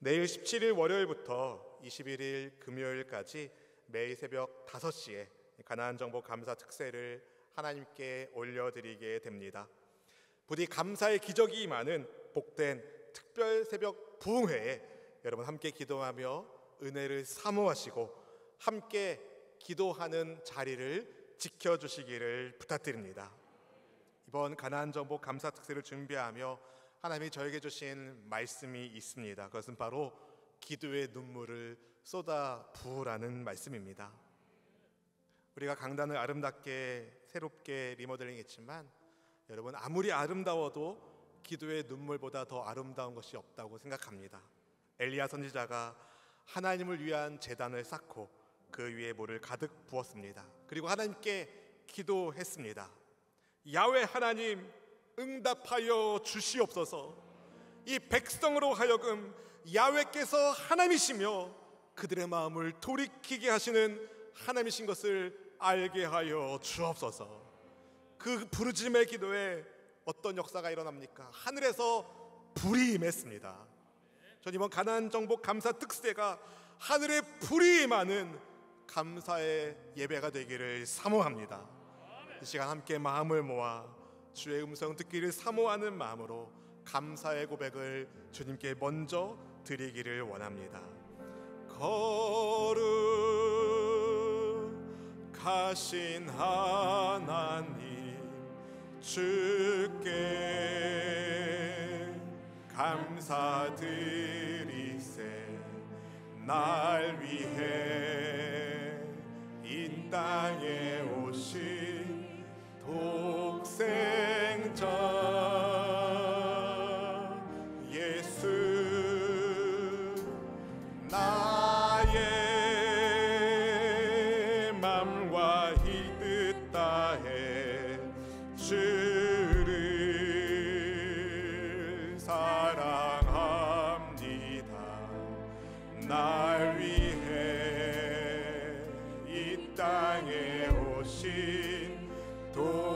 내일 17일 월요일부터 21일 금요일까지 매일 새벽 5시에 가나안 정복 감사 특세를 하나님께 올려드리게 됩니다. 부디 감사의 기적이 임하는 복된 특별 새벽 부흥회에 여러분 함께 기도하며 은혜를 사모하시고 함께 기도하는 자리를 지켜주시기를 부탁드립니다. 이번 가나안 정복 감사 특세를 준비하며 하나님이 저에게 주신 말씀이 있습니다. 그것은 바로 기도의 눈물을 쏟아 부으라는 말씀입니다. 우리가 강단을 아름답게 새롭게 리모델링했지만 여러분, 아무리 아름다워도 기도의 눈물보다 더 아름다운 것이 없다고 생각합니다. 엘리야 선지자가 하나님을 위한 제단을 쌓고 그 위에 물을 가득 부었습니다. 그리고 하나님께 기도했습니다. 야훼 하나님, 응답하여 주시옵소서. 이 백성으로 하여금 야훼께서 하나님이시며 그들의 마음을 돌이키게 하시는 하나님이신 것을 알게 하여 주옵소서. 그 부르짖음의 기도에 어떤 역사가 일어납니까? 하늘에서 불이 임했습니다. 전 이번 가나안 정복 감사 특세가 하늘에 불이 임하는 감사의 예배가 되기를 사모합니다. 이 시간 함께 마음을 모아 주의 음성 듣기를 사모하는 마음으로 감사의 고백을 주님께 먼저 드리기를 원합니다. 거룩하신 하나님, 주께 감사드리세. 날 위해 이 땅에 오신 독생자 예수, 나의 맘과 이 뜻 다해 주를 사랑합니다. 날 위해 이 땅에 오신 독생자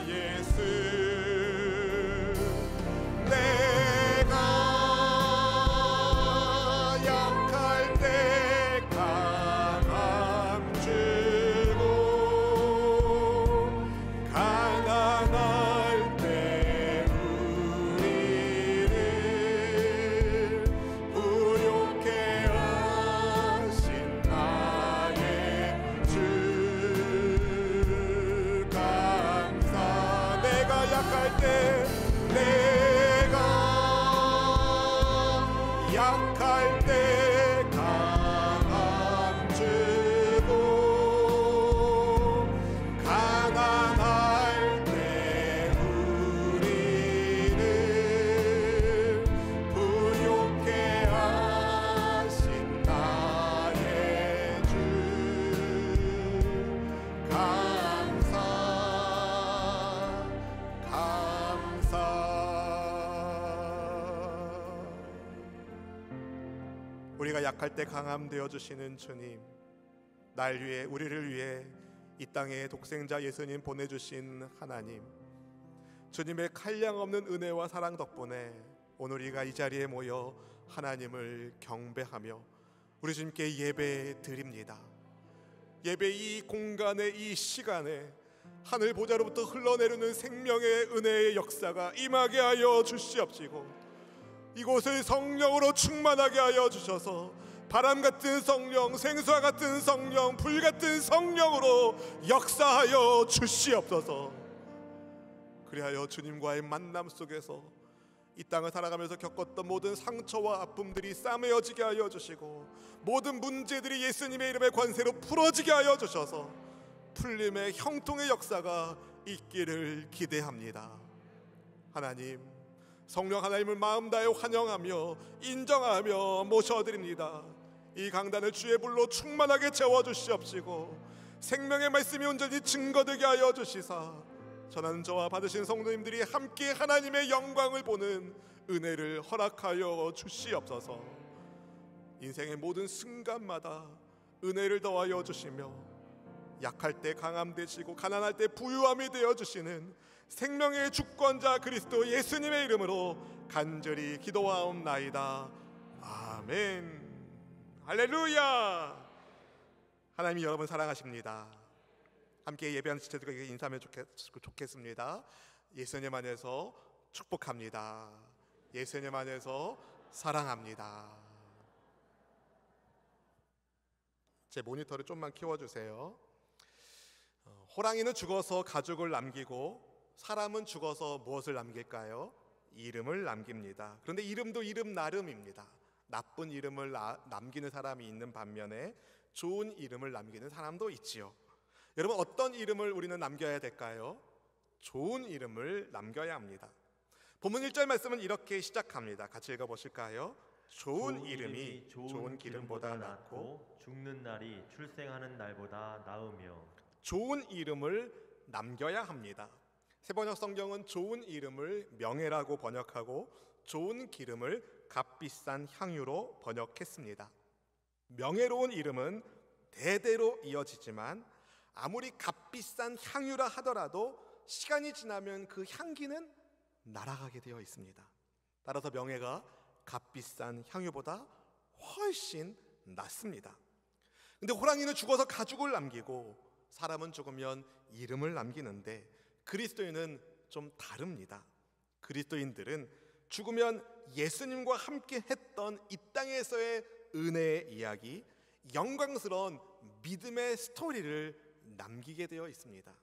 예수, 내가 약할 때 강함 주고 가난할 때 우리를 부욕해 하신 나의 주 감사. 내가 약할 때, 내가 약할 때 강함 주고 가난할 때 우리를 부욕해 하신 나의 주 감사 감사. 우리가 약할 때 강함 되어주시는 주님, 날 위해 우리를 위해 이 땅에 독생자 예수님 보내주신 하나님, 주님의 한량없는 은혜와 사랑 덕분에 오늘 우리가 이 자리에 모여 하나님을 경배하며 우리 주님께 예배 드립니다. 예배 이 공간에, 이 시간에 하늘 보좌로부터 흘러내리는 생명의 은혜의 역사가 임하게 하여 주시옵시고, 이곳을 성령으로 충만하게 하여 주셔서 바람 같은 성령, 생수와 같은 성령, 불 같은 성령으로 역사하여 주시옵소서. 그리하여 주님과의 만남 속에서 이 땅을 살아가면서 겪었던 모든 상처와 아픔들이 싸매어지게 하여 주시고, 모든 문제들이 예수님의 이름의 권세로 풀어지게 하여 주셔서 풀림의 형통의 역사가 있기를 기대합니다. 하나님, 성령 하나님을 마음 다해 환영하며 인정하며 모셔드립니다. 이 강단을 주의 불로 충만하게 채워주시옵시고 생명의 말씀이 온전히 증거되게 하여 주시사 전하는 저와 받으신 성도님들이 함께 하나님의 영광을 보는 은혜를 허락하여 주시옵소서. 인생의 모든 순간마다 은혜를 더하여 주시며 약할 때 강함 되시고 가난할 때 부유함이 되어주시는 생명의 주권자 그리스도 예수님의 이름으로 간절히 기도하옵나이다. 아멘. 할렐루야. 하나님이 여러분 사랑하십니다. 함께 예배하는 지체들에게 인사하면 좋겠습니다. 예수님 안에서 축복합니다. 예수님 안에서 사랑합니다. 제 모니터를 좀만 키워주세요. 호랑이는 죽어서 가죽을 남기고 사람은 죽어서 무엇을 남길까요? 이름을 남깁니다. 그런데 이름도 이름 나름입니다. 나쁜 이름을 남기는 사람이 있는 반면에 좋은 이름을 남기는 사람도 있지요. 여러분, 어떤 이름을 우리는 남겨야 될까요? 좋은 이름을 남겨야 합니다. 본문 1절 말씀은 이렇게 시작합니다. 같이 읽어보실까요? 좋은 이름이 좋은 기름보다 낫고 죽는 날이 출생하는 날보다 나으며. 좋은 이름을 남겨야 합니다. 세번역 성경은 좋은 이름을 명예라고 번역하고 좋은 기름을 값비싼 향유로 번역했습니다. 명예로운 이름은 대대로 이어지지만 아무리 값비싼 향유라 하더라도 시간이 지나면 그 향기는 날아가게 되어 있습니다. 따라서 명예가 값비싼 향유보다 훨씬 낫습니다. 근데 호랑이는 죽어서 가죽을 남기고 사람은 죽으면 이름을 남기는데 그리스도인은 좀 다릅니다. 그리스도인들은 죽으면 예수님과 함께 했던 이 땅에서의 은혜의 이야기, 영광스러운 믿음의 스토리를 남기게 되어 있습니다.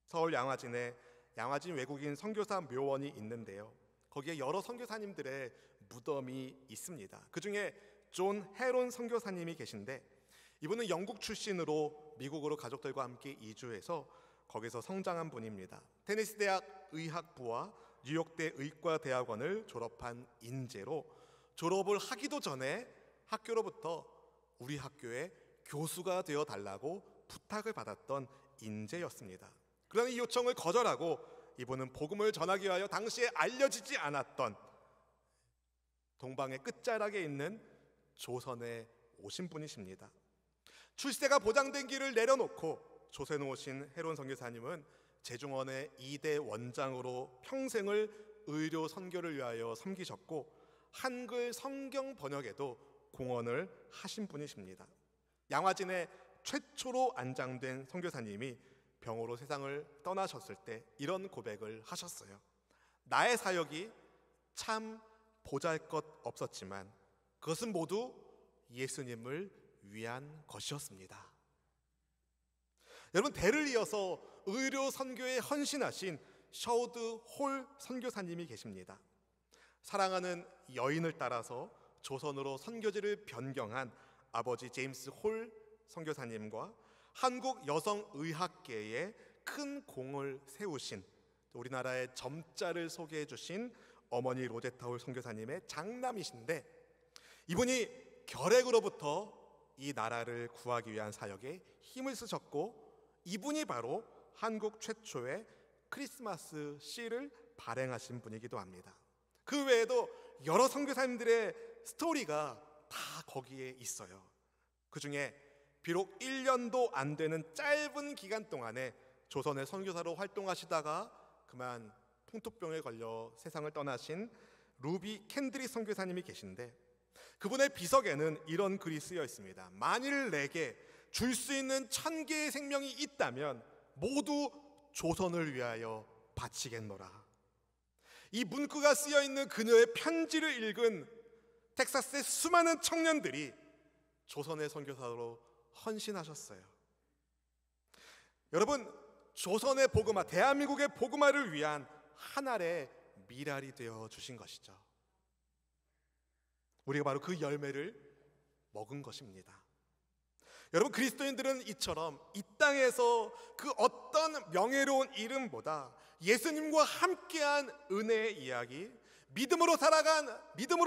서울 양화진에 양화진 외국인 선교사 묘원이 있는데요. 거기에 여러 선교사님들의 무덤이 있습니다. 그 중에 존 헤론 선교사님이 계신데 이분은 영국 출신으로 미국으로 가족들과 함께 이주해서 거기서 성장한 분입니다. 테네시 대학 의학부와 뉴욕대 의과대학원을 졸업한 인재로 졸업을 하기도 전에 학교로부터 우리 학교에 교수가 되어 달라고 부탁을 받았던 인재였습니다. 그러나 이 요청을 거절하고 이분은 복음을 전하기 위하여 당시에 알려지지 않았던 동방의 끝자락에 있는 조선에 오신 분이십니다. 출세가 보장된 길을 내려놓고 조선에 오신 헤론 선교사님은 제중원의 2대 원장으로 평생을 의료 선교를 위하여 섬기셨고 한글 성경 번역에도 공헌을 하신 분이십니다. 양화진에 최초로 안장된 선교사님이 병으로 세상을 떠나셨을 때 이런 고백을 하셨어요. 나의 사역이 참 보잘것 없었지만 그것은 모두 예수님을 위한 것이었습니다. 여러분, 대를 이어서 의료 선교에 헌신하신 셔우드 홀 선교사님이 계십니다. 사랑하는 여인을 따라서 조선으로 선교지를 변경한 아버지 제임스 홀 선교사님과 한국 여성의학계에 큰 공을 세우신 우리나라의 점자를 소개해 주신 어머니 로제타 홀 선교사님의 장남이신데 이분이 결핵으로부터 이 나라를 구하기 위한 사역에 힘을 쓰셨고 이분이 바로 한국 최초의 크리스마스 시를 발행하신 분이기도 합니다. 그 외에도 여러 선교사님들의 스토리가 다 거기에 있어요. 그 중에 비록 1년도 안 되는 짧은 기간 동안에 조선의 선교사로 활동하시다가 그만 풍토병에 걸려 세상을 떠나신 루비 캔드리 선교사님이 계신데 그분의 비석에는 이런 글이 쓰여 있습니다. 만일 내게 줄 수 있는 1000개의 생명이 있다면 모두 조선을 위하여 바치겠노라. 이 문구가 쓰여 있는 그녀의 편지를 읽은 텍사스의 수많은 청년들이 조선의 선교사로 헌신하셨어요. 여러분, 조선의 복음화, 대한민국의 복음화를 위한 한 알의 미랄이 되어 주신 것이죠. 우리가 바로 그 열매를 먹은 것입니다. 여러분, 그리스도인들은 이처럼 이 땅에서 그 어떤 명예로운 이름보다 예수님과 함께한 은혜의 이야기, 믿음으로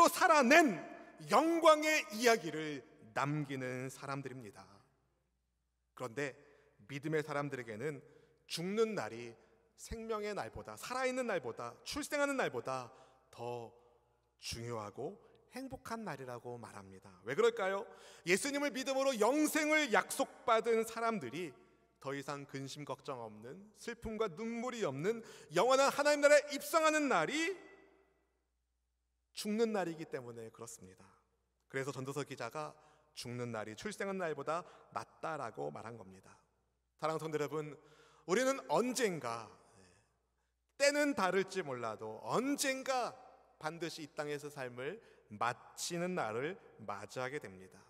살아낸 영광의 이야기를 남기는 사람들입니다. 그런데 믿음의 사람들에게는 죽는 날이 생명의 날보다, 살아있는 날보다, 출생하는 날보다 더 중요하고 행복한 날이라고 말합니다. 왜 그럴까요? 예수님을 믿음으로 영생을 약속받은 사람들이 더 이상 근심 걱정 없는, 슬픔과 눈물이 없는 영원한 하나님 나라에 입성하는 날이 죽는 날이기 때문에 그렇습니다. 그래서 전도서 기자가 죽는 날이 출생한 날보다 낫다라고 말한 겁니다. 사랑하는 성도 여러분, 우리는 언젠가, 때는 다를지 몰라도 언젠가 반드시 이 땅에서 삶을 마치는 날을 맞이하게 됩니다.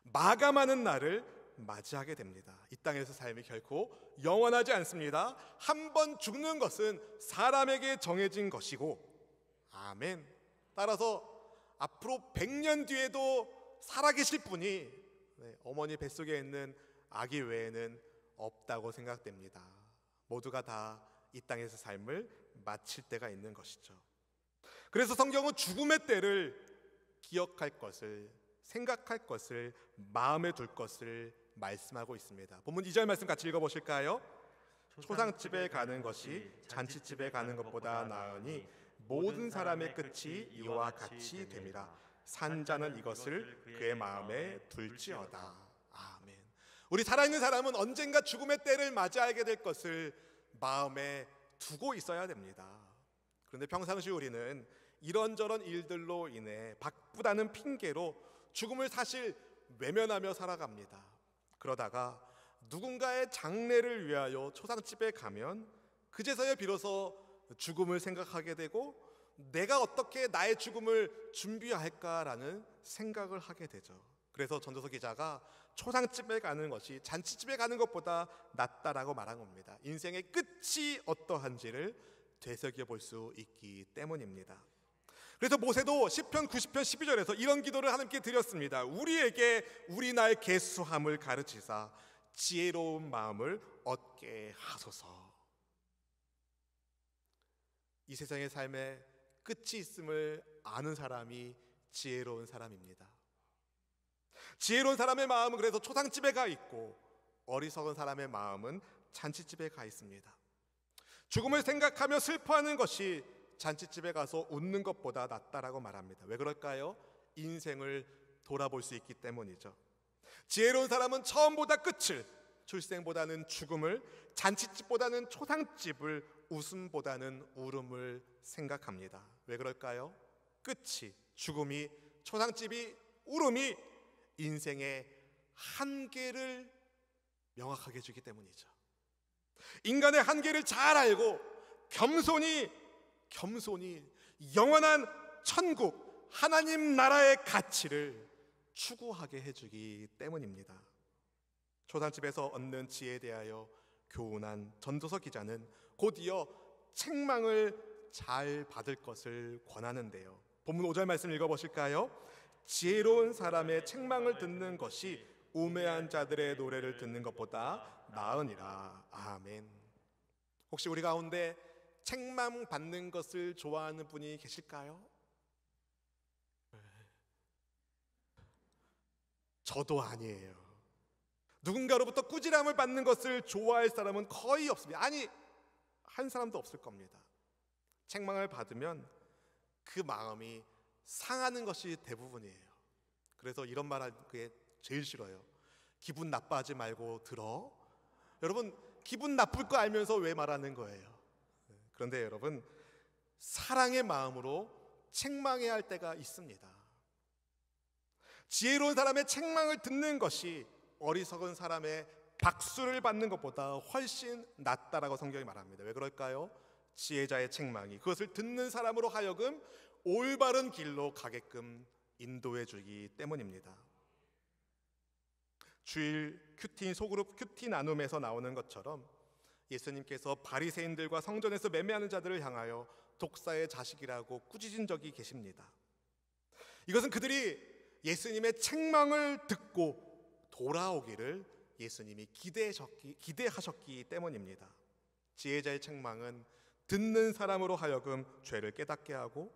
마감하는 날을 맞이하게 됩니다. 이 땅에서 삶이 결코 영원하지 않습니다. 한 번 죽는 것은 사람에게 정해진 것이고, 아멘. 따라서 앞으로 100년 뒤에도 살아계실 분이 어머니 뱃속에 있는 아기 외에는 없다고 생각됩니다. 모두가 다 이 땅에서 삶을 마칠 때가 있는 것이죠. 그래서 성경은 죽음의 때를 기억할 것을, 생각할 것을, 마음에 둘 것을 말씀하고 있습니다. 본문 2절 말씀 같이 읽어보실까요? 초상집에 가는 것이 잔치집에 가는 것보다 나으니 모든 사람의 끝이 이와 같이 됨이라. 산자는 이것을 그의 마음에 둘지어다. 아멘. 우리 살아있는 사람은 언젠가 죽음의 때를 맞이하게 될 것을 마음에 두고 있어야 됩니다. 그런데 평상시 우리는 이런저런 일들로 인해 바쁘다는 핑계로 죽음을 사실 외면하며 살아갑니다. 그러다가 누군가의 장례를 위하여 초상집에 가면 그제서야 비로소 죽음을 생각하게 되고 내가 어떻게 나의 죽음을 준비할까라는 생각을 하게 되죠. 그래서 전도서 기자가 초상집에 가는 것이 잔치집에 가는 것보다 낫다라고 말한 겁니다. 인생의 끝이 어떠한지를 되새겨볼 수 있기 때문입니다. 그래서 모세도 시편 90편 12절에서 이런 기도를 하나님께 드렸습니다. 우리에게 우리 나의 계수함을 가르치사 지혜로운 마음을 얻게 하소서. 이 세상의 삶에 끝이 있음을 아는 사람이 지혜로운 사람입니다. 지혜로운 사람의 마음은 그래서 초상집에 가 있고, 어리석은 사람의 마음은 잔치집에 가 있습니다. 죽음을 생각하며 슬퍼하는 것이 잔치집에 가서 웃는 것보다 낫다라고 말합니다. 왜 그럴까요? 인생을 돌아볼 수 있기 때문이죠. 지혜로운 사람은 처음보다 끝을, 출생보다는 죽음을, 잔치집보다는 초상집을, 웃음보다는 울음을 생각합니다. 왜 그럴까요? 끝이, 죽음이, 초상집이, 울음이 인생의 한계를 명확하게 주기 때문이죠. 인간의 한계를 잘 알고 겸손히 영원한 천국, 하나님 나라의 가치를 추구하게 해주기 때문입니다. 초상집에서 얻는 지혜에 대하여 교훈한 전도서 기자는 곧이어 책망을 잘 받을 것을 권하는데요. 본문 5절 말씀 읽어보실까요? 지혜로운 사람의 책망을 듣는 것이 우매한 자들의 노래를 듣는 것보다 나으니라. 아멘. 혹시 우리 가운데 책망 받는 것을 좋아하는 분이 계실까요? 저도 아니에요. 누군가로부터 꾸지람을 받는 것을 좋아할 사람은 거의 없습니다. 아니, 한 사람도 없을 겁니다. 책망을 받으면 그 마음이 상하는 것이 대부분이에요. 그래서 이런 말 하는 게 제일 싫어요. 기분 나빠하지 말고 들어. 여러분, 기분 나쁠 거 알면서 왜 말하는 거예요? 그런데 여러분, 사랑의 마음으로 책망해야 할 때가 있습니다. 지혜로운 사람의 책망을 듣는 것이 어리석은 사람의 박수를 받는 것보다 훨씬 낫다라고 성경이 말합니다. 왜 그럴까요? 지혜자의 책망이 그것을 듣는 사람으로 하여금 올바른 길로 가게끔 인도해 주기 때문입니다. 주일 큐티 소그룹 큐티 나눔에서 나오는 것처럼 예수님께서 바리새인들과 성전에서 매매하는 자들을 향하여 독사의 자식이라고 꾸짖은 적이 계십니다. 이것은 그들이 예수님의 책망을 듣고 돌아오기를 예수님이 기대하셨기 때문입니다. 지혜자의 책망은 듣는 사람으로 하여금 죄를 깨닫게 하고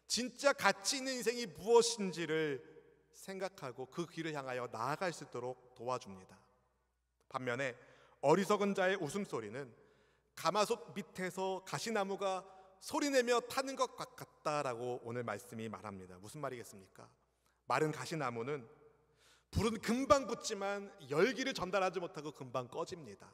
진짜 가치 있는 인생이 무엇인지를 생각하고 그 길을 향하여 나아갈 수 있도록 도와줍니다. 반면에 어리석은 자의 웃음소리는 가마솥 밑에서 가시나무가 소리내며 타는 것 같다라고 오늘 말씀이 말합니다. 무슨 말이겠습니까? 마른 가시나무는 불은 금방 붙지만 열기를 전달하지 못하고 금방 꺼집니다.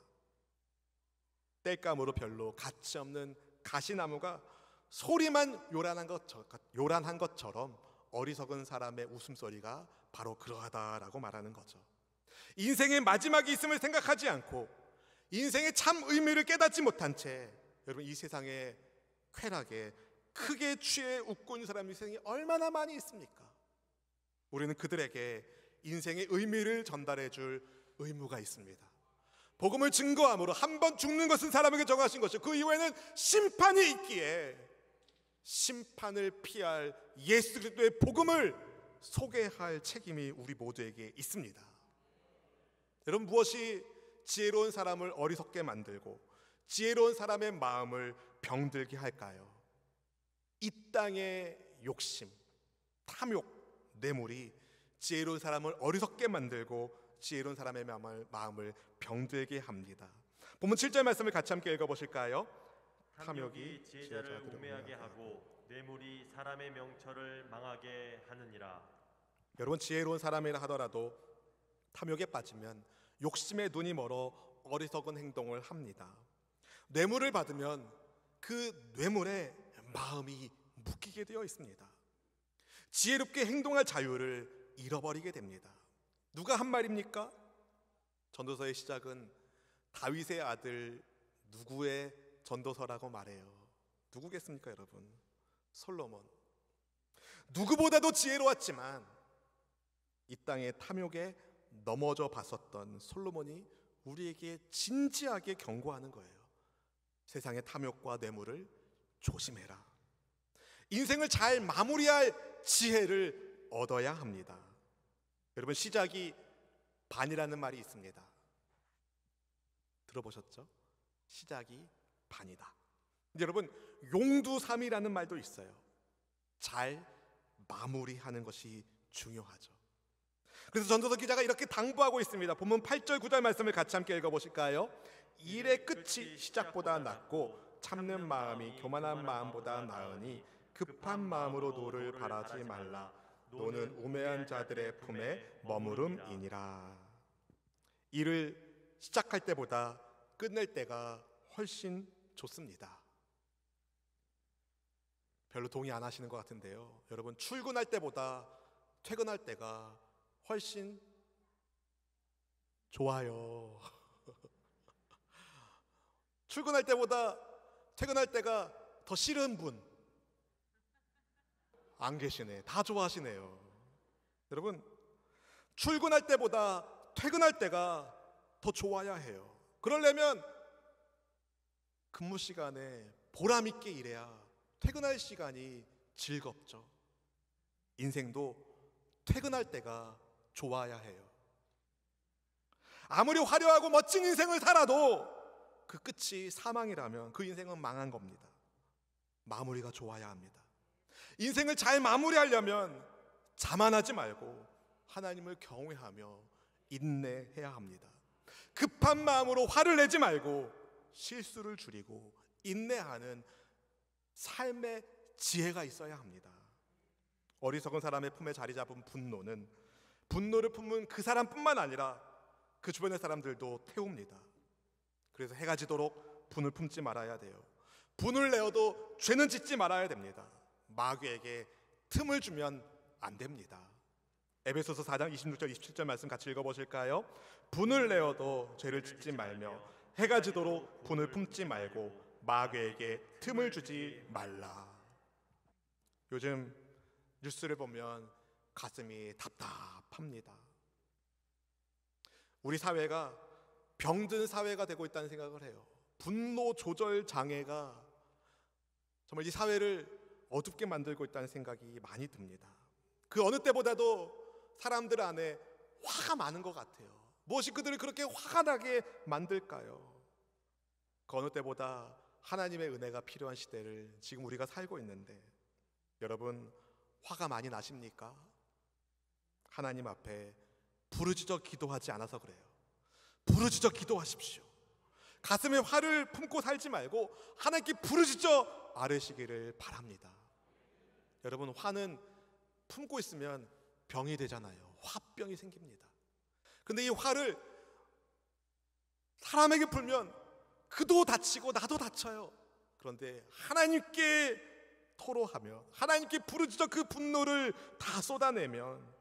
땔감으로 별로 가치 없는 가시나무가 소리만 요란한 것처럼 어리석은 사람의 웃음소리가 바로 그러하다라고 말하는 거죠. 인생의 마지막이 있음을 생각하지 않고 인생의 참 의미를 깨닫지 못한 채 여러분 이 세상의 쾌락에 크게 취해 웃고 있는 사람이 세상에 얼마나 많이 있습니까? 우리는 그들에게 인생의 의미를 전달해 줄 의무가 있습니다. 복음을 증거함으로 한 번 죽는 것은 사람에게 정하신 것이요 그 이후에는 심판이 있기에 심판을 피할 예수 그리스도의 복음을 소개할 책임이 우리 모두에게 있습니다. 여러분, 무엇이 지혜로운 사람을 어리석게 만들고 지혜로운 사람의 마음을 병들게 할까요? 이 땅의 욕심, 탐욕, 뇌물이 지혜로운 사람을 어리석게 만들고 지혜로운 사람의 마음을 병들게 합니다. 본문 7절 말씀을 같이 함께 읽어보실까요? 탐욕이 지혜자를 우매하게 하고 뇌물이 사람의 명철을 망하게 하느니라. 여러분, 지혜로운 사람이라 하더라도 탐욕에 빠지면 욕심에 눈이 멀어 어리석은 행동을 합니다. 뇌물을 받으면 그 뇌물에 마음이 묶이게 되어 있습니다. 지혜롭게 행동할 자유를 잃어버리게 됩니다. 누가 한 말입니까? 전도서의 시작은 다윗의 아들 누구의 전도서라고 말해요. 누구겠습니까, 여러분? 솔로몬. 누구보다도 지혜로웠지만 이 땅의 탐욕에 넘어져 봤었던 솔로몬이 우리에게 진지하게 경고하는 거예요. 세상의 탐욕과 뇌물을 조심해라. 인생을 잘 마무리할 지혜를 얻어야 합니다. 여러분, 시작이 반이라는 말이 있습니다. 들어보셨죠? 시작이 반이다. 여러분, 용두삼이라는 말도 있어요. 잘 마무리하는 것이 중요하죠. 그래서 전도서 기자가 이렇게 당부하고 있습니다. 본문 8절 9절 말씀을 같이 함께 읽어보실까요? 일의 끝이 시작보다 낫고 참는 마음이 교만한 마음보다 나으니 급한 마음으로 노를 바라지 말라. 노는 우매한 자들의 품에 머무름이니라. 일을 시작할 때보다 끝낼 때가 훨씬 좋습니다. 별로 동의 안 하시는 것 같은데요. 여러분, 출근할 때보다 퇴근할 때가 훨씬 좋아요. 출근할 때보다 퇴근할 때가 더 싫은 분 안 계시네. 다 좋아하시네요. 여러분, 출근할 때보다 퇴근할 때가 더 좋아야 해요. 그러려면 근무 시간에 보람 있게 일해야 퇴근할 시간이 즐겁죠. 인생도 퇴근할 때가 좋아야 해요. 아무리 화려하고 멋진 인생을 살아도 그 끝이 사망이라면 그 인생은 망한 겁니다. 마무리가 좋아야 합니다. 인생을 잘 마무리하려면 자만하지 말고 하나님을 경외하며 인내해야 합니다. 급한 마음으로 화를 내지 말고 실수를 줄이고 인내하는 삶의 지혜가 있어야 합니다. 어리석은 사람의 품에 자리 잡은 분노를 품은 그 사람뿐만 아니라 그 주변의 사람들도 태웁니다. 그래서 해가 지도록 분을 품지 말아야 돼요. 분을 내어도 죄는 짓지 말아야 됩니다. 마귀에게 틈을 주면 안 됩니다. 에베소서 4장 26절 27절 말씀 같이 읽어보실까요? 분을 내어도 죄를 짓지 말며 해가 지도록 분을 품지 말고 마귀에게 틈을 주지 말라. 요즘 뉴스를 보면 가슴이 답답합니다. 우리 사회가 병든 사회가 되고 있다는 생각을 해요. 분노 조절 장애가 정말 이 사회를 어둡게 만들고 있다는 생각이 많이 듭니다. 그 어느 때보다도 사람들 안에 화가 많은 것 같아요. 무엇이 그들을 그렇게 화가 나게 만들까요? 그 어느 때보다 하나님의 은혜가 필요한 시대를 지금 우리가 살고 있는데 여러분, 화가 많이 나십니까? 하나님 앞에 부르짖어 기도하지 않아서 그래요. 부르짖어 기도하십시오. 가슴에 화를 품고 살지 말고 하나님께 부르짖어 아뢰시기를 바랍니다. 여러분, 화는 품고 있으면 병이 되잖아요. 화병이 생깁니다. 근데 이 화를 사람에게 풀면 그도 다치고 나도 다쳐요. 그런데 하나님께 토로하며 하나님께 부르짖어 그 분노를 다 쏟아내면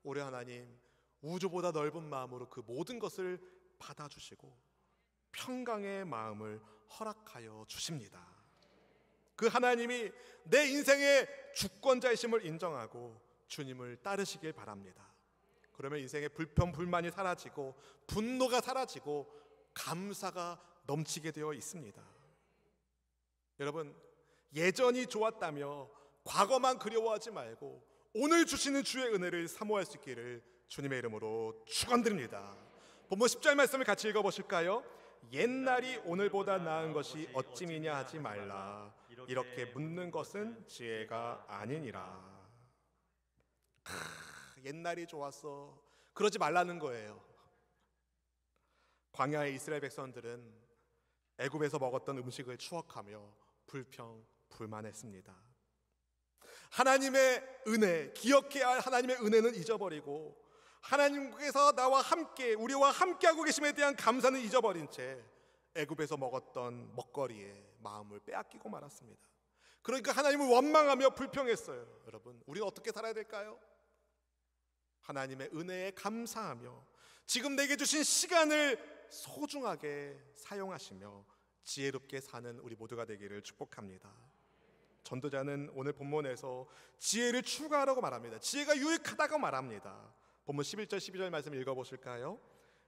우리 하나님 우주보다 넓은 마음으로 그 모든 것을 받아주시고 평강의 마음을 허락하여 주십니다. 그 하나님이 내 인생의 주권자이심을 인정하고 주님을 따르시길 바랍니다. 그러면 인생의 불평, 불만이 사라지고 분노가 사라지고 감사가 넘치게 되어 있습니다. 여러분, 예전이 좋았다며 과거만 그리워하지 말고 오늘 주시는 주의 은혜를 사모할 수 있기를 주님의 이름으로 축원드립니다. 본문 10절 말씀을 같이 읽어보실까요? 옛날이 오늘보다 나은 것이 어찌미냐 하지 말라. 이렇게 묻는 것은 지혜가 아니니라. 옛날이 좋았어. 그러지 말라는 거예요. 광야의 이스라엘 백성들은 애굽에서 먹었던 음식을 추억하며 불평, 불만했습니다. 하나님의 은혜, 기억해야 할 하나님의 은혜는 잊어버리고 하나님께서 나와 함께, 우리와 함께하고 계심에 대한 감사는 잊어버린 채 애굽에서 먹었던 먹거리에 마음을 빼앗기고 말았습니다. 그러니까 하나님을 원망하며 불평했어요. 여러분, 우리는 어떻게 살아야 될까요? 하나님의 은혜에 감사하며 지금 내게 주신 시간을 소중하게 사용하시며 지혜롭게 사는 우리 모두가 되기를 축복합니다. 전도자는 오늘 본문에서 지혜를 추구하라고 말합니다. 지혜가 유익하다고 말합니다. 본문 11절 12절 말씀 읽어보실까요?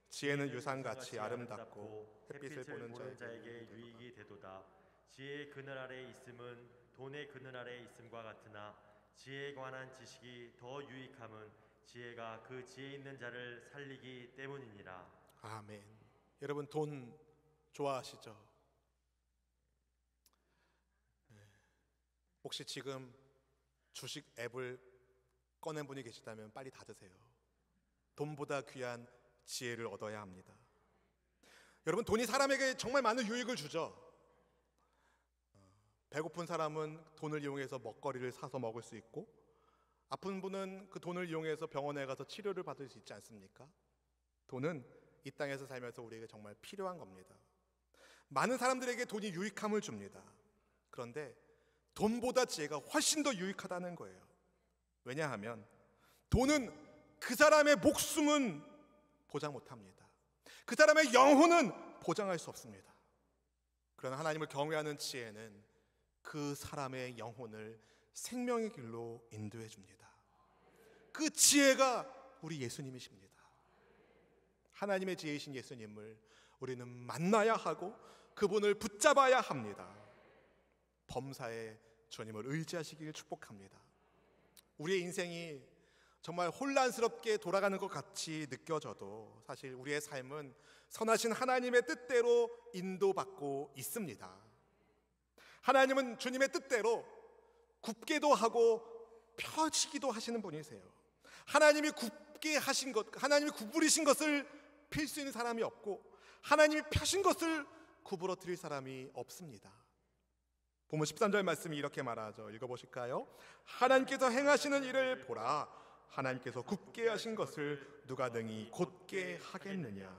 지혜는 유산같이 아름답고 햇빛을 보는 자에게 유익이 되도다. 지혜의 그늘 아래에 있음은 돈의 그늘 아래에 있음과 같으나 지혜에 관한 지식이 더 유익함은 지혜가 그 지혜 있는 자를 살리기 때문이니라. 아멘. 여러분, 돈 좋아하시죠? 혹시 지금 주식 앱을 꺼낸 분이 계시다면 빨리 닫으세요. 돈보다 귀한 지혜를 얻어야 합니다. 여러분, 돈이 사람에게 정말 많은 유익을 주죠. 배고픈 사람은 돈을 이용해서 먹거리를 사서 먹을 수 있고, 아픈 분은 그 돈을 이용해서 병원에 가서 치료를 받을 수 있지 않습니까? 돈은 이 땅에서 살면서 우리에게 정말 필요한 겁니다. 많은 사람들에게 돈이 유익함을 줍니다. 그런데 돈보다 지혜가 훨씬 더 유익하다는 거예요. 왜냐하면 돈은 그 사람의 목숨은 보장 못합니다. 그 사람의 영혼은 보장할 수 없습니다. 그러나 하나님을 경외하는 지혜는 그 사람의 영혼을 생명의 길로 인도해 줍니다. 그 지혜가 우리 예수님이십니다. 하나님의 지혜이신 예수님을 우리는 만나야 하고 그분을 붙잡아야 합니다. 범사에 주님을 의지하시길 축복합니다. 우리의 인생이 정말 혼란스럽게 돌아가는 것 같이 느껴져도 사실 우리의 삶은 선하신 하나님의 뜻대로 인도받고 있습니다. 하나님은 주님의 뜻대로 굽게도 하고 펴지기도 하시는 분이세요. 하나님이 굽게 하신 것, 하나님이 구부리신 것을 필 수 있는 사람이 없고 하나님이 펴신 것을 구부러뜨릴 사람이 없습니다. 본문 13절 말씀이 이렇게 말하죠. 읽어보실까요? 하나님께서 행하시는 일을 보라. 하나님께서 굽게 하신 것을 누가 능히 곧게 하겠느냐.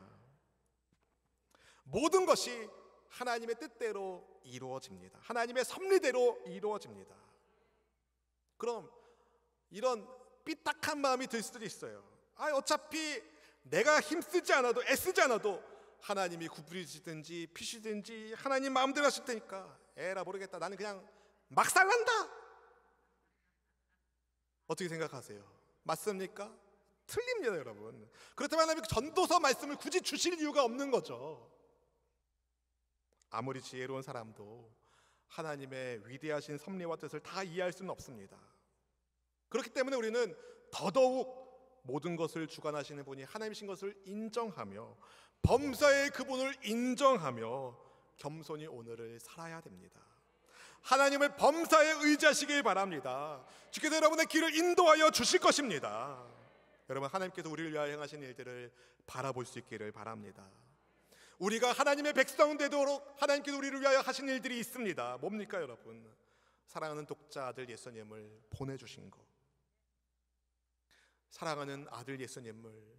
모든 것이 하나님의 뜻대로 이루어집니다. 하나님의 섭리대로 이루어집니다. 그럼 이런 삐딱한 마음이 들 수도 있어요. 어차피 내가 힘쓰지 않아도 애쓰지 않아도 하나님이 구부리시든지 피시든지 하나님 마음대로 하실 테니까 에라 모르겠다. 나는 그냥 막 살란다. 어떻게 생각하세요? 맞습니까? 틀립니다, 여러분. 그렇다면 하나님이 전도서 말씀을 굳이 주실 이유가 없는 거죠. 아무리 지혜로운 사람도 하나님의 위대하신 섭리와 뜻을 다 이해할 수는 없습니다. 그렇기 때문에 우리는 더더욱 모든 것을 주관하시는 분이 하나님이신 것을 인정하며 범사의 그분을 인정하며 겸손히 오늘을 살아야 됩니다. 하나님을 범사에 의지하시길 바랍니다. 주께서 여러분의 길을 인도하여 주실 것입니다. 여러분, 하나님께서 우리를 위하여 행하신 일들을 바라볼 수 있기를 바랍니다. 우리가 하나님의 백성 되도록 하나님께서 우리를 위하여 하신 일들이 있습니다. 뭡니까, 여러분? 사랑하는 독자 아들 예수님을 보내주신 것, 사랑하는 아들 예수님을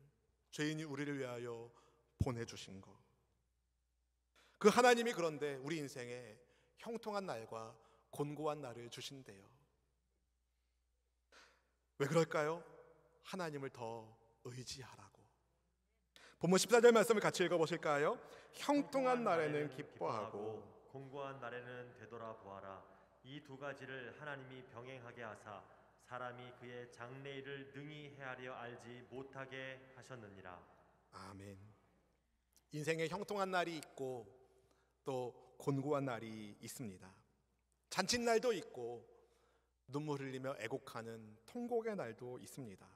죄인이 우리를 위하여 보내주신 것, 그 하나님이 그런데 우리 인생에 형통한 날과 곤고한 날을 주신대요. 왜 그럴까요? 하나님을 더 의지하라고. 본문 14절 말씀을 같이 읽어보실까요? 형통한 날에는 기뻐하고 곤고한 날에는 되돌아보아라. 이 두 가지를 하나님이 병행하게 하사 사람이 그의 장래일을 능히 헤아려 알지 못하게 하셨느니라. 아멘. 인생에 형통한 날이 있고 또 곤고한 날이 있습니다. 잔칫날도 있고 눈물 흘리며 애곡하는 통곡의 날도 있습니다.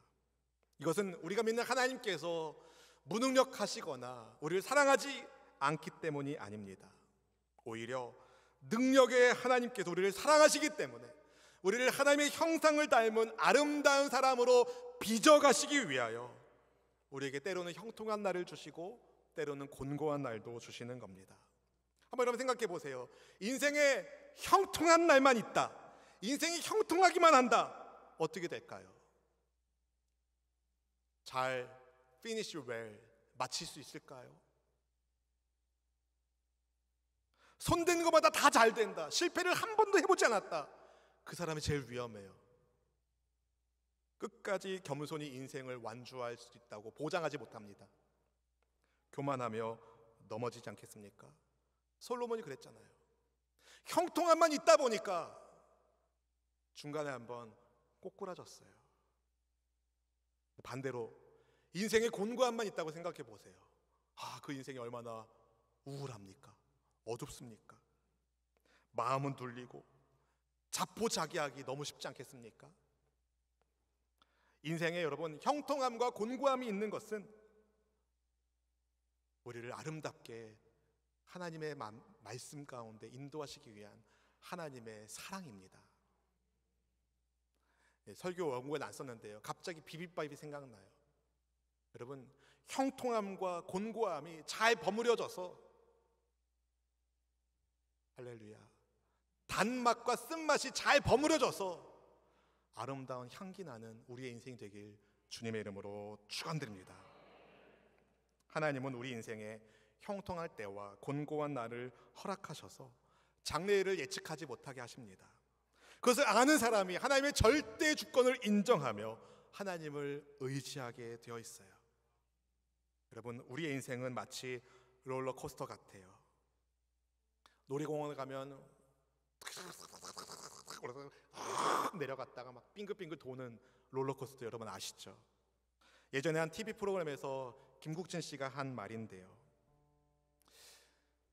이것은 우리가 믿는 하나님께서 무능력하시거나 우리를 사랑하지 않기 때문이 아닙니다. 오히려 능력의 하나님께서 우리를 사랑하시기 때문에 우리를 하나님의 형상을 닮은 아름다운 사람으로 빚어가시기 위하여 우리에게 때로는 형통한 날을 주시고 때로는 곤고한 날도 주시는 겁니다. 한번 여러분 생각해 보세요. 인생에 형통한 날만 있다, 인생이 형통하기만 한다, 어떻게 될까요? 잘 finish well, 마칠 수 있을까요? 손댄 것마다 다 잘 된다, 실패를 한 번도 해보지 않았다, 그 사람이 제일 위험해요. 끝까지 겸손히 인생을 완주할 수 있다고 보장하지 못합니다. 교만하며 넘어지지 않겠습니까? 솔로몬이 그랬잖아요. 형통함만 있다 보니까 중간에 한번 꼬꾸라졌어요. 반대로 인생에 곤고함만 있다고 생각해 보세요. 그 인생이 얼마나 우울합니까? 어둡습니까? 마음은 둘리고 자포자기하기 너무 쉽지 않겠습니까? 인생에 여러분 형통함과 곤고함이 있는 것은 우리를 아름답게 하나님의 말씀 가운데 인도하시기 위한 하나님의 사랑입니다. 설교 원고에 안 썼는데요, 갑자기 비빔밥이 생각나요. 여러분, 형통함과 곤고함이 잘 버무려져서, 할렐루야, 단맛과 쓴맛이 잘 버무려져서 아름다운 향기 나는 우리의 인생이 되길 주님의 이름으로 축원드립니다. 하나님은 우리 인생에 형통할 때와 곤고한 날을 허락하셔서 장래일을 예측하지 못하게 하십니다. 그것을 아는 사람이 하나님의 절대 주권을 인정하며 하나님을 의지하게 되어 있어요. 여러분, 우리의 인생은 마치 롤러코스터 같아요. 놀이공원에 가면 내려갔다가 막 빙글빙글 도는 롤러코스터 여러분 아시죠? 예전에 한 TV 프로그램에서 김국진 씨가 한 말인데요,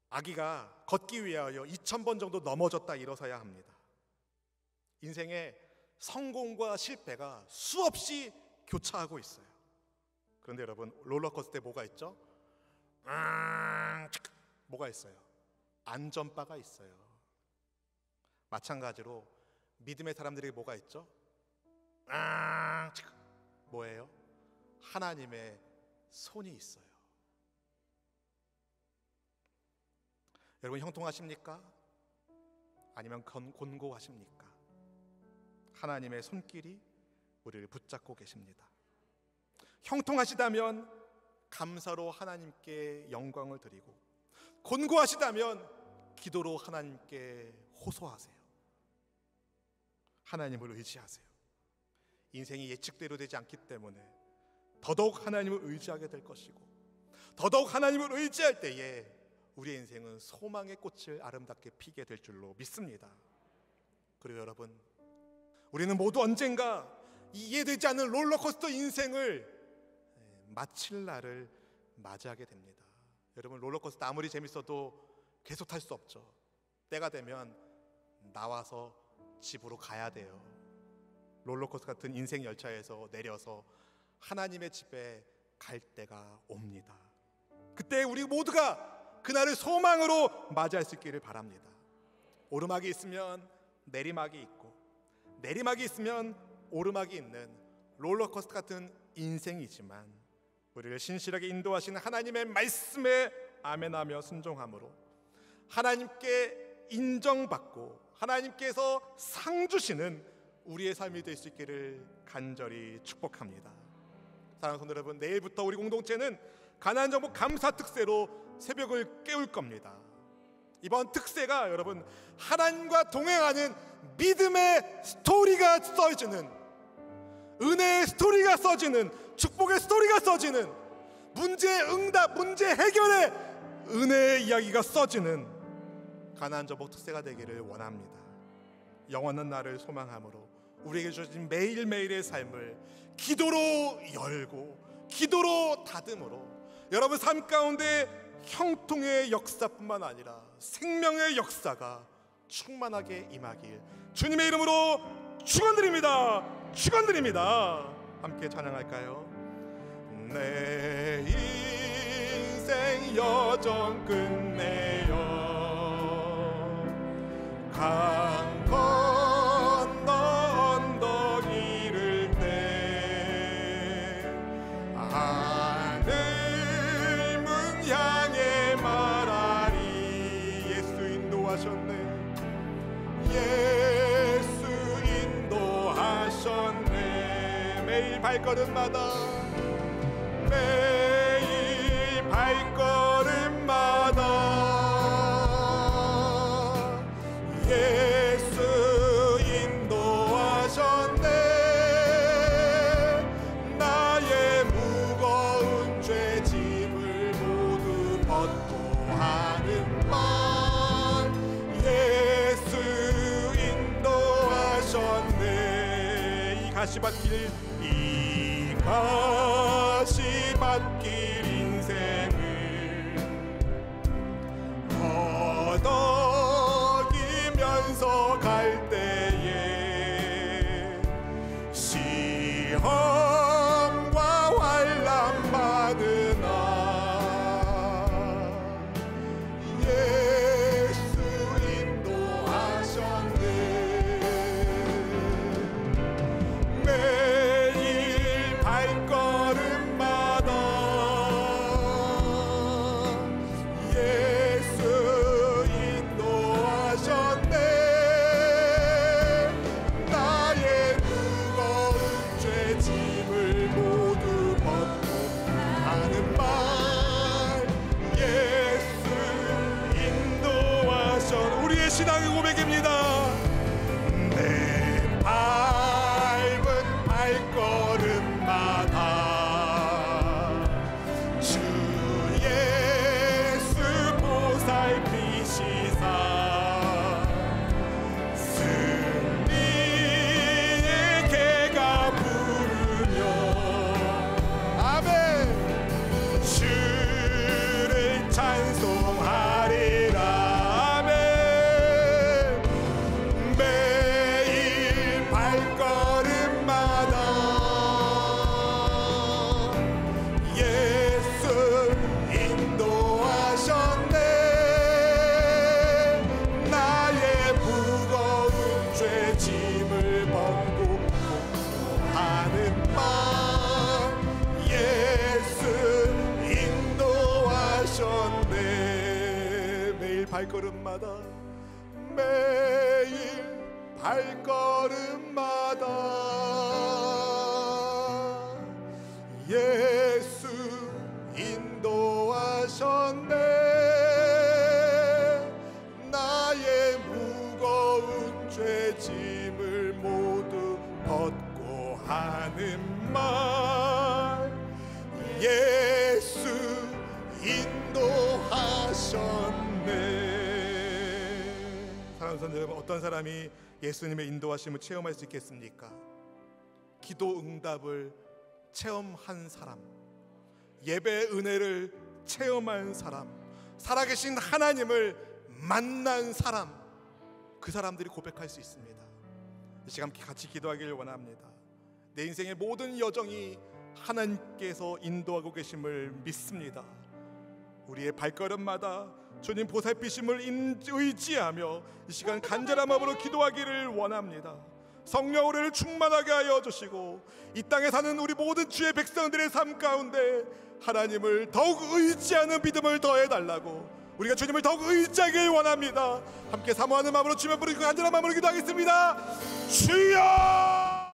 아기가 걷기 위하여 2000번 정도 넘어졌다 일어서야 합니다. 인생에 성공과 실패가 수없이 교차하고 있어요. 그런데 여러분, 롤러코스터에 뭐가 있죠? 뭐가 있어요? 안전바가 있어요. 마찬가지로 믿음의 사람들에게 뭐가 있죠? 뭐예요? 하나님의 손이 있어요. 여러분, 형통하십니까? 아니면 곤고하십니까? 하나님의 손길이 우리를 붙잡고 계십니다. 형통하시다면 감사로 하나님께 영광을 드리고, 곤고하시다면 기도로 하나님께 호소하세요. 하나님을 의지하세요. 인생이 예측대로 되지 않기 때문에 더더욱 하나님을 의지하게 될 것이고, 더더욱 하나님을 의지할 때에 우리의 인생은 소망의 꽃을 아름답게 피게 될 줄로 믿습니다. 그리고 여러분, 우리는 모두 언젠가 이해되지 않는 롤러코스터 인생을 마칠 날을 맞이하게 됩니다. 여러분, 롤러코스터 아무리 재밌어도 계속 탈 수 없죠. 때가 되면 나와서 집으로 가야 돼요. 롤러코스터 같은 인생 열차에서 내려서 하나님의 집에 갈 때가 옵니다. 그때 우리 모두가 그날을 소망으로 맞이할 수 있기를 바랍니다. 오르막이 있으면 내리막이 있고, 내리막이 있으면 오르막이 있는 롤러코스터 같은 인생이지만, 우리를 신실하게 인도하시는 하나님의 말씀에 아멘하며 순종함으로 하나님께 인정받고 하나님께서 상 주시는 우리의 삶이 될 수 있기를 간절히 축복합니다. 사랑하는 성도 여러분, 내일부터 우리 공동체는 가나안 정복 감사 특세로 새벽을 깨울 겁니다. 이번 특세가 여러분, 하나님과 동행하는 믿음의 스토리가 써지는, 은혜의 스토리가 써지는, 축복의 스토리가 써지는, 문제 응답, 문제 해결의 은혜의 이야기가 써지는 가나안 정복 특세가 되기를 원합니다. 영원한 날을 소망함으로 우리에게 주어진 매일매일의 삶을 기도로 열고 기도로 다듬으로 여러분 삶 가운데 형통의 역사뿐만 아니라 생명의 역사가 충만하게 임하길 주님의 이름으로 축원드립니다. 축원드립니다. 함께 찬양할까요? 내 인생 여정 끝내요 강 건너 언덕 이를 때 하늘 문 향해 말하리. 예수 인도하셨네. 예수 인도하셨네. 매일 발걸음마다 매일 발걸음마다 예수 인도하셨네. 나의 무거운 죄짐을 모두 벗고 하는 말 예수 인도하셨네. 이 가시밭길 이 가시밭길 인생을 허덕이면서 갈 때에 시험과 환난 많으나 예수 인도하셨네. 매일 발걸음마다 예수 인도하셨네. 나의 무거운 죄짐을 모두 벗고 하는 말 예수 인도하셨네. 우리의 신앙의 고백입니다. 내 밟은 발걸음마다 주 예수 보살피시사 승리의 개가 부르며 아멘 주를 찬송하리라. 아멘. 매일 발걸음마다 예수 인도하셨네. 나의 무거운 죄짐을 벗고 하는 말 예수 인도하셨네. 매일 발걸음마다 매일 발걸음마다 예수 인도하셨네. 나의 무거운 죄짐을 모두 벗고 하는 말 예수 인도하셨네. 사랑하는 성도 여러분, 어떤 사람이 예수님의 인도하심을 체험할 수 있겠습니까? 기도 응답을 체험한 사람, 예배의 은혜를 체험한 사람, 살아계신 하나님을 만난 사람, 그 사람들이 고백할 수 있습니다. 이 시간 같이 기도하기를 원합니다. 내 인생의 모든 여정이 하나님께서 인도하고 계심을 믿습니다. 우리의 발걸음마다 주님 보살피심을 의지하며 이 시간 간절한 마음으로 기도하기를 원합니다. 성령 우리를 충만하게 하여 주시고 이 땅에 사는 우리 모든 주의 백성들의 삶 가운데 하나님을 더욱 의지하는 믿음을 더해달라고, 우리가 주님을 더욱 의지하길 원합니다. 함께 사모하는 마음으로 주님 부르고 간절한 마음으로 기도하겠습니다. 주여